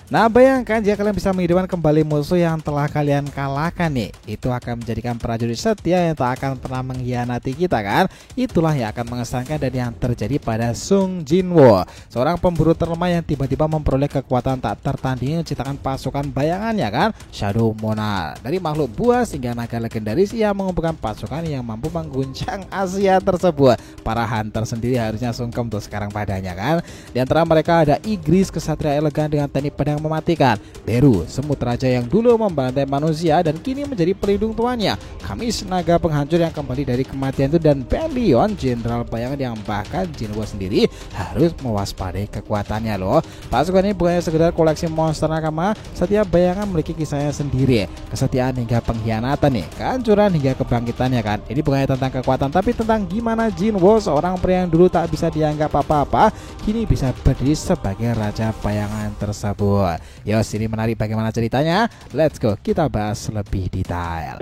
Nah, bayangkan jika kalian bisa menghidupkan kembali musuh yang telah kalian kalahkan nih. Itu akan menjadikan prajurit setia yang tak akan pernah mengkhianati kita kan. Itulah yang akan mengesankan dan yang terjadi pada Sung Jinwoo, seorang pemburu terlemah yang tiba-tiba memperoleh kekuatan tak tertandingi menciptakan pasukan bayangannya kan, Shadow Monarch. Dari makhluk buas hingga naga legendaris, ia mengumpulkan pasukan yang mampu mengguncang Asia tersebut. Para hunter sendiri harusnya sungkem tuh sekarang padanya kan. Di antara mereka ada Igris, kesatria elegan dengan teknik pedang mematikan, Beru, semut raja yang dulu membantai manusia dan kini menjadi pelindung tuannya, Kamis, naga penghancur yang kembali dari kematian itu, dan Belion, jenderal bayangan yang bahkan Jinwoo sendiri harus mewaspadai kekuatannya loh. Pasukan ini bukannya sekedar koleksi monster nakama, setiap bayangan memiliki kisahnya sendiri, kesetiaan hingga pengkhianatan nih, kehancuran hingga kebangkitannya kan. Ini bukannya tentang kekuatan tapi tentang gimana Jinwoo, seorang pria yang dulu tak bisa dianggap apa-apa, kini bisa berdiri sebagai raja bayangan tersebut. Yo, sini menarik, bagaimana ceritanya? Let's go, kita bahas lebih detail.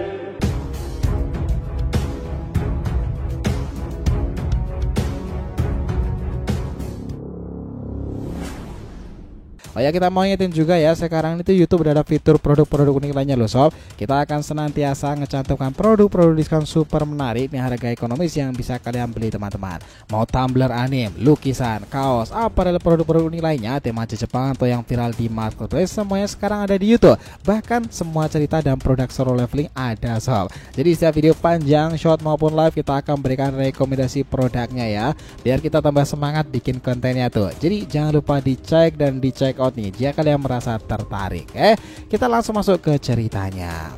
Oh ya, kita mau ingetin juga ya, sekarang itu YouTube udah ada fitur produk-produk unik lainnya loh sob. Kita akan senantiasa ngecantumkan produk-produk diskon super menarik nih, harga ekonomis yang bisa kalian beli teman-teman. Mau tumbler anime, lukisan, kaos, apparel, produk-produk unik lainnya, tema Jepang atau yang viral di marketplace, semuanya sekarang ada di YouTube. Bahkan semua cerita dan produk solo leveling ada sob. Jadi setiap video panjang, short maupun live, kita akan berikan rekomendasi produknya ya, biar kita tambah semangat bikin kontennya tuh. Jadi jangan lupa dicek dan dicek out nih jika kalian merasa tertarik. Kita langsung masuk ke ceritanya.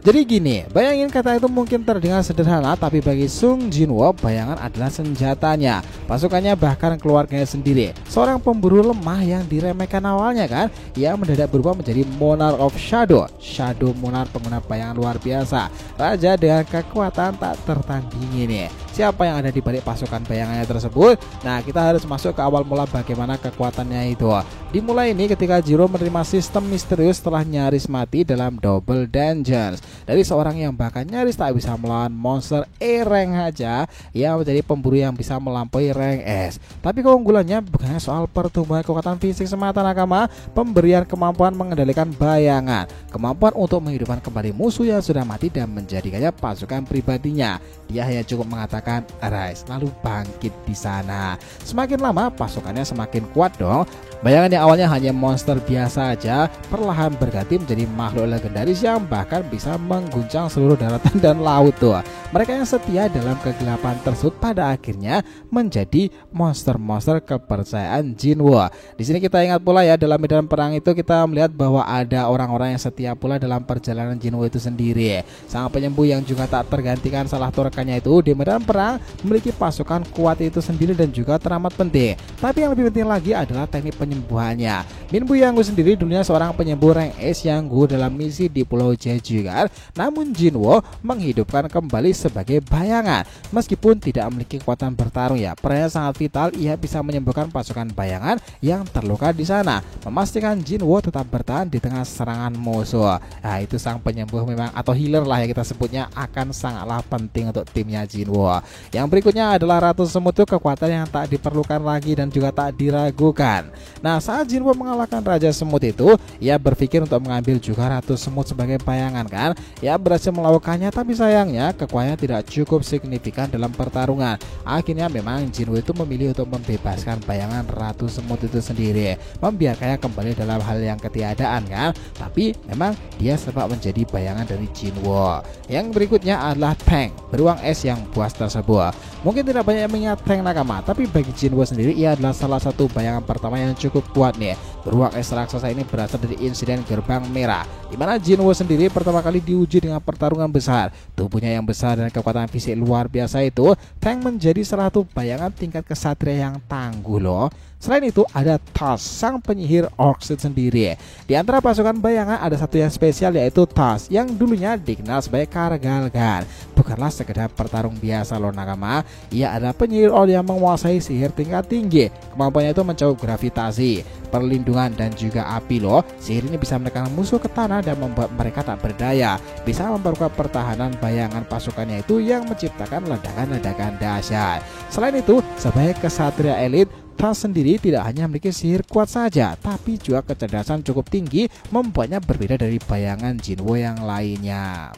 Jadi gini, bayangin kata itu mungkin terdengar sederhana, tapi bagi Sung Jinwoo, bayangan adalah senjatanya, pasukannya bahkan keluarganya sendiri. Seorang pemburu lemah yang diremehkan awalnya kan, ia mendadak berubah menjadi Monarch of Shadow, Shadow Monarch, pengguna bayangan luar biasa, raja dengan kekuatan tak tertandingi nih. Siapa yang ada di balik pasukan bayangannya tersebut? Nah, kita harus masuk ke awal mula bagaimana kekuatannya itu. Dimulai ini ketika Jiro menerima sistem misterius setelah nyaris mati dalam Double Dungeons. Dari seorang yang bahkan nyaris tak bisa melawan monster E rank aja, ia menjadi pemburu yang bisa melampaui rank S. Tapi keunggulannya bukannya soal pertumbuhan kekuatan fisik semata nakama, pemberian kemampuan mengendalikan bayangan, kemampuan untuk menghidupkan kembali musuh yang sudah mati dan menjadikannya pasukan pribadinya. Dia hanya cukup mengatakan arise, lalu bangkit di sana. Semakin lama pasukannya semakin kuat dong. Bayangan yang awalnya hanya monster biasa aja, perlahan berganti menjadi makhluk legendaris yang bahkan bisa mengguncang seluruh daratan dan laut tuh. Mereka yang setia dalam kegelapan tersebut pada akhirnya menjadi monster-monster kepercayaan Jinwoo. Di sini kita ingat pula ya, dalam medan perang itu kita melihat bahwa ada orang-orang yang setia pula dalam perjalanan Jinwoo itu sendiri. Sang penyembuh yang juga tak tergantikan salah satu rekannya itu di medan perang memiliki pasukan kuat itu sendiri dan juga teramat penting. Tapi yang lebih penting lagi adalah teknik penyembuhannya. Minbu Yanggu sendiri dulunya seorang penyembuh rank S yang gugur dalam misi di Pulau Jeju kan. Namun Jinwoo menghidupkan kembali sebagai bayangan. Meskipun tidak memiliki kekuatan bertarung ya, perannya sangat vital. Ia bisa menyembuhkan pasukan bayangan yang terluka di sana, memastikan Jinwoo tetap bertahan di tengah serangan musuh. Nah, itu sang penyembuh memang, atau healer lah ya kita sebutnya, akan sangatlah penting untuk timnya Jinwoo. Yang berikutnya adalah Ratu Semut, itu kekuatan yang tak diperlukan lagi dan juga tak diragukan. Nah, saat Jinwoo mengalahkan Raja Semut itu, ia berpikir untuk mengambil juga Ratu Semut sebagai bayangan kan. Ia berhasil melakukannya, tapi sayangnya kekuatannya tidak cukup signifikan dalam pertarungan. Akhirnya memang Jinwoo itu memilih untuk membebaskan bayangan Ratu Semut itu sendiri, membiarkannya kembali dalam hal yang ketiadaan kan. Tapi memang dia sempat menjadi bayangan dari Jinwoo. Yang berikutnya adalah Tank, beruang es yang buas tersebut. Mungkin tidak banyak yang mengingat Tank nakama, tapi bagi Jinwoo sendiri ia adalah salah satu bayangan pertama yang cukup kuat nih. Beruang es raksasa ini berasal dari insiden Gerbang Merah, di mana Jinwoo sendiri pertama kali diuji dengan pertarungan besar. Tubuhnya yang besar dan kekuatan fisik luar biasa itu, Tank menjadi salah satu bayangan tingkat kesatria yang tangguh loh. Selain itu ada Tas, sang penyihir Orchid sendiri. Di antara pasukan bayangan ada satu yang spesial, yaitu Tas yang dulunya dikenal sebagai Kargalgan. Bukan bukanlah sekedar petarung biasa loh nakama. Ia adalah penyihir yang menguasai sihir tingkat tinggi. Kemampuannya itu mencakup gravitasi, perlindungan dan juga api loh. Sihir ini bisa menekan musuh ke tanah dan membuat mereka tak berdaya. Bisa memperkuat pertahanan bayangan pasukannya itu yang menciptakan ledakan-ledakan dahsyat. Selain itu, sebagai kesatria elit, Tas sendiri tidak hanya memiliki sihir kuat saja, tapi juga kecerdasan cukup tinggi membuatnya berbeda dari bayangan Jinwo yang lainnya.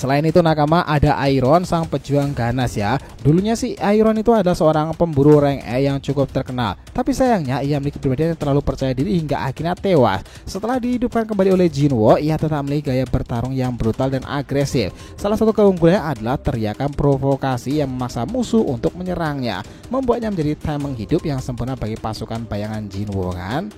Selain itu nakama, ada Iron, sang pejuang ganas ya. Dulunya sih Iron itu adalah seorang pemburu rank E yang cukup terkenal. Tapi sayangnya ia memiliki kepribadian yang terlalu percaya diri hingga akhirnya tewas. Setelah dihidupkan kembali oleh Jinwo, ia tetap memiliki gaya bertarung yang brutal dan agresif. Salah satu keunggulannya adalah teriakan provokasi yang memaksa musuh untuk menyerangnya, membuatnya menjadi tameng hidup yang sempurna bagi pasukan bayangan Jinwo kan.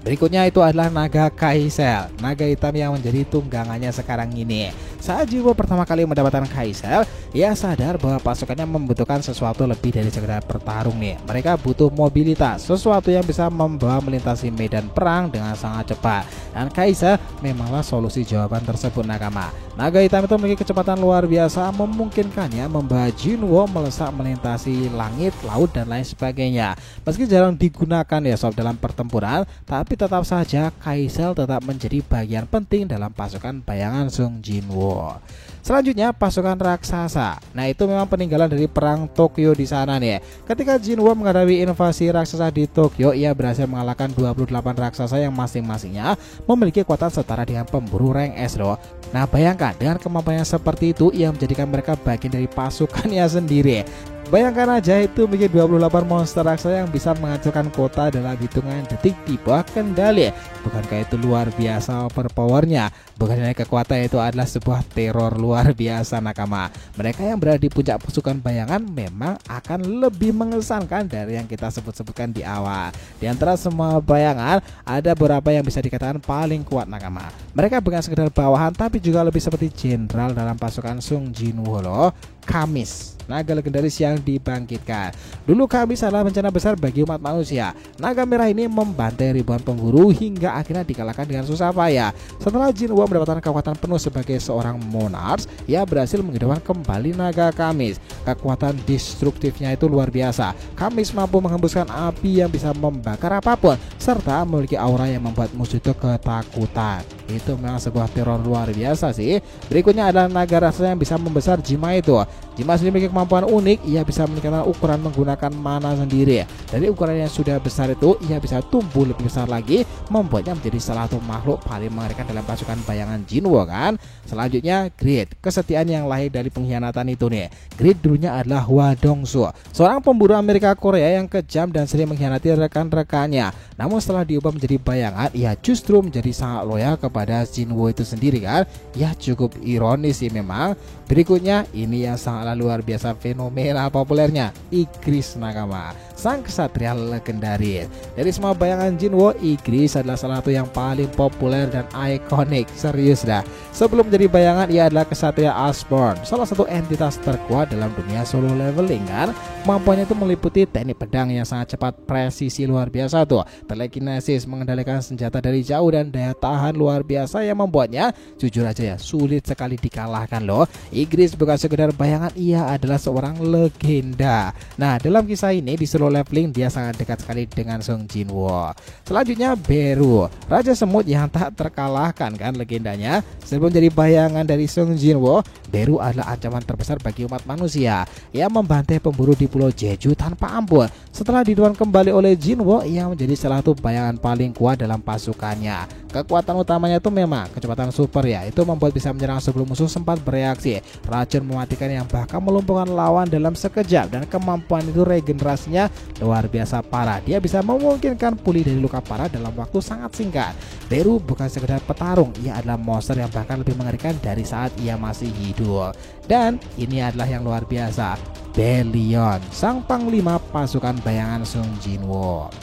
Berikutnya itu adalah naga Kaisel, naga hitam yang menjadi tunggangannya sekarang ini. Saat Jinwo pertama kali mendapatkan Kaisel, ia sadar bahwa pasukannya membutuhkan sesuatu lebih dari sekedar bertarung nih. Mereka butuh mobilitas, sesuatu yang bisa membawa melintasi medan perang dengan sangat cepat. Dan Kaisel memanglah solusi jawaban tersebut nakama. Naga hitam itu memiliki kecepatan luar biasa, memungkinkannya membawa Jinwo melesat melintasi langit, laut dan lain sebagainya. Meski jarang digunakan ya sob dalam pertempuran, tapi tetap saja Kaisel tetap menjadi bagian penting dalam pasukan bayangan Sung Jinwo. Selanjutnya pasukan raksasa. Nah itu memang peninggalan dari perang Tokyo di sana nih. Ketika Jinwo menghadapi invasi raksasa di Tokyo, ia berhasil mengalahkan 28 raksasa yang masing-masingnya memiliki kekuatan setara dengan pemburu rank S loh. Nah bayangkan dengan kemampuannya seperti itu, ia menjadikan mereka bagian dari pasukannya sendiri. Bayangkan aja itu memiliki 28 monster raksasa yang bisa menghancurkan kota dalam hitungan detik di bawah kendali. Bukankah itu luar biasa overpowernya? Bukan hanya kekuatan, itu adalah sebuah teror luar biasa nakama. Mereka yang berada di puncak pasukan bayangan memang akan lebih mengesankan dari yang kita sebut-sebutkan di awal. Di antara semua bayangan, ada beberapa yang bisa dikatakan paling kuat nakama. Mereka bukan sekedar bawahan, tapi juga lebih seperti jenderal dalam pasukan Sung Jinwo loh. Kamis, naga legendaris yang dibangkitkan. Dulu Kamis adalah bencana besar bagi umat manusia. Naga merah ini membantai ribuan pemburu hingga akhirnya dikalahkan dengan susah payah. Setelah Jinwo mendapatkan kekuatan penuh sebagai seorang monarch, ia berhasil menghidupkan kembali naga Kamis. Kekuatan destruktifnya itu luar biasa. Kamis mampu menghembuskan api yang bisa membakar apapun, serta memiliki aura yang membuat musuh itu ketakutan. Itu memang sebuah teror luar biasa sih. Berikutnya adalah naga raksasa yang bisa membesar Jima itu. Jima sendiri memiliki kemampuan unik, ia bisa meningkatkan ukuran menggunakan mana sendiri. Dari ukuran yang sudah besar itu, ia bisa tumbuh lebih besar lagi, membuatnya menjadi salah satu makhluk paling mengerikan dalam pasukan bayangan Jinwo kan. Selanjutnya Grid, kesetiaan yang lahir dari pengkhianatan itu nih. Grid dulunya adalah Hwa Dong-soo, seorang pemburu Amerika Korea yang kejam dan sering mengkhianati rekan-rekannya. Namun setelah diubah menjadi bayangan, ia justru menjadi sangat loyal kepada Jinwo itu sendiri kan. Ya cukup ironis sih memang. Berikutnya ini yang sangatlah luar biasa fenomena populernya, Igris nakama, sang kesatria legendaris. Dari semua bayangan Jinwo, Igris adalah salah satu yang paling populer dan ikonik. Serius dah. Sebelum menjadi bayangan, ia adalah kesatria Iceborne, salah satu entitas terkuat dalam dunia solo leveling kan. Kemampuannya itu meliputi teknik pedang yang sangat cepat, presisi luar biasa tuh, telekinesis, mengendalikan senjata dari jauh, dan daya tahan luar biasa yang membuatnya jujur aja ya sulit sekali dikalahkan loh. Igris bukan sekedar bayangan, ia adalah seorang legenda. Nah dalam kisah ini di solo leveling dia sangat dekat sekali dengan Sung Jinwo. Selanjutnya Beru, raja semut yang tak terkalahkan kan legendanya. Sebelum jadi bayangan dari Sung Jinwo, Beru adalah ancaman terbesar bagi umat manusia. Ia membantai pemburu di pulau Jeju tanpa ampun. Setelah didorong kembali oleh Jinwo, ia menjadi salah satu bayangan paling kuat dalam pasukannya. Kekuatan utamanya itu memang kecepatan super ya, itu membuat bisa menyerang sebelum musuh sempat bereaksi. Racun mematikan yang bahkan melumpuhkan lawan dalam sekejap, dan kemampuan itu regenerasinya luar biasa parah. Dia bisa memungkinkan pulih dari luka parah dalam waktu sangat singkat. Beru bukan sekedar petarung, ia adalah monster yang bahkan lebih mengerikan dari saat ia masih hidup. Dan ini adalah yang luar biasa, Belion, sang panglima pasukan bayangan Sung Jinwo.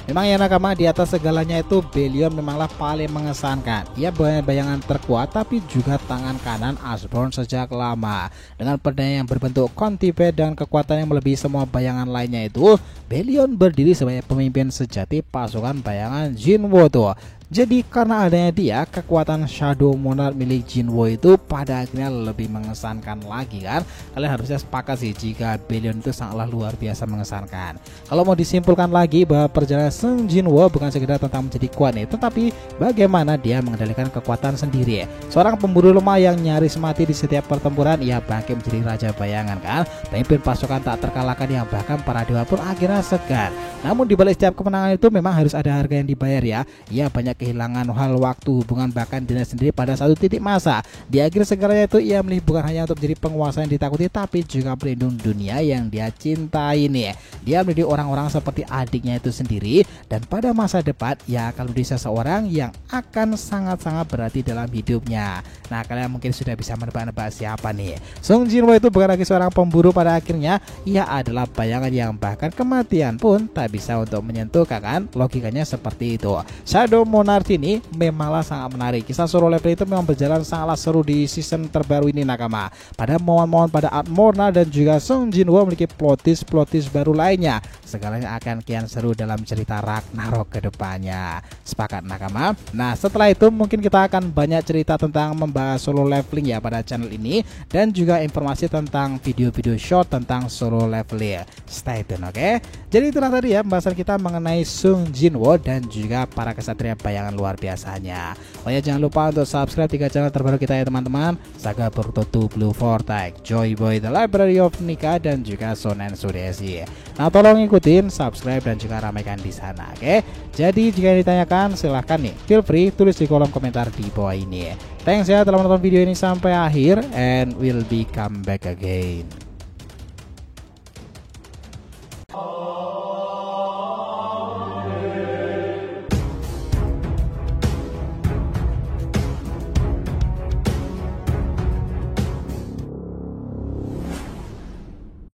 Memang ya nakama, di atas segalanya itu Belion memanglah paling mengesankan. Ia bayangan terkuat tapi juga tangan kanan Iceborne sejak lama. Dengan pedang yang berbentuk kontiped dan kekuatan yang melebihi semua bayangan lainnya itu, Belion berdiri sebagai pemimpin sejati pasukan bayangan Jinwo tuh. Jadi karena adanya dia, kekuatan Shadow Monarch milik Jinwo itu pada akhirnya lebih mengesankan lagi kan. Kalian harusnya sepakat sih jika Belial itu sangatlah luar biasa mengesankan. Kalau mau disimpulkan lagi bahwa perjalanan Sung Jinwo bukan sekedar tentang menjadi kuat nih, tetapi bagaimana dia mengendalikan kekuatan sendiri. Seorang pemburu lemah yang nyaris mati di setiap pertempuran, ia bangkit menjadi raja bayangan kan. Pemimpin pasukan tak terkalahkan yang bahkan para dewa pun akhirnya segan. Namun di balik setiap kemenangan itu memang harus ada harga yang dibayar ya. Ia banyak kehilangan hal waktu, hubungan, bahkan dirinya sendiri pada satu titik masa. Di akhir segalanya itu ia memilih bukan hanya untuk menjadi penguasa yang ditakuti, tapi juga pelindung dunia yang dia cintai nih. Dia menjadi orang-orang seperti adiknya itu sendiri, dan pada masa depan ia akan menjadi seseorang yang akan sangat-sangat berarti dalam hidupnya. Nah, kalian mungkin sudah bisa menebak-nebak siapa nih. Sung Jinwo itu bukan lagi seorang pemburu, pada akhirnya ia adalah bayangan yang bahkan kematian pun tak bisa untuk menyentuh kan. Logikanya seperti itu. Shadow Monarch ini memanglah sangat menarik. Kisah solo level itu memang berjalan sangatlah seru di season terbaru ini nakama. Pada momen-momen pada Art Morna dan juga Sung Jinwo memiliki plot twist baru lainnya. Segalanya akan kian seru dalam cerita Ragnarok kedepannya. Sepakat nakama? Nah, setelah itu mungkin kita akan banyak cerita tentang membahas solo leveling ya pada channel ini, dan juga informasi tentang video-video short tentang solo leveling. Stay tune, oke? Jadi itulah tadi ya pembahasan kita mengenai Sung Jinwo dan juga para kesatria bayangan luar biasanya. Pokoknya jangan lupa untuk subscribe 3 channel terbaru kita ya teman-teman. Saga Boruto 2 Blue Vortex, Joy Boy The Library of Nika, dan juga Shonen Sudesi. Nah, tolong ikutin, subscribe dan juga ramaikan di sana, oke? Jadi jika ditanyakan silahkan nih, feel free tulis di kolom komentar di bawah ini. Thanks ya telah menonton video ini sampai akhir, and we'll be come back again.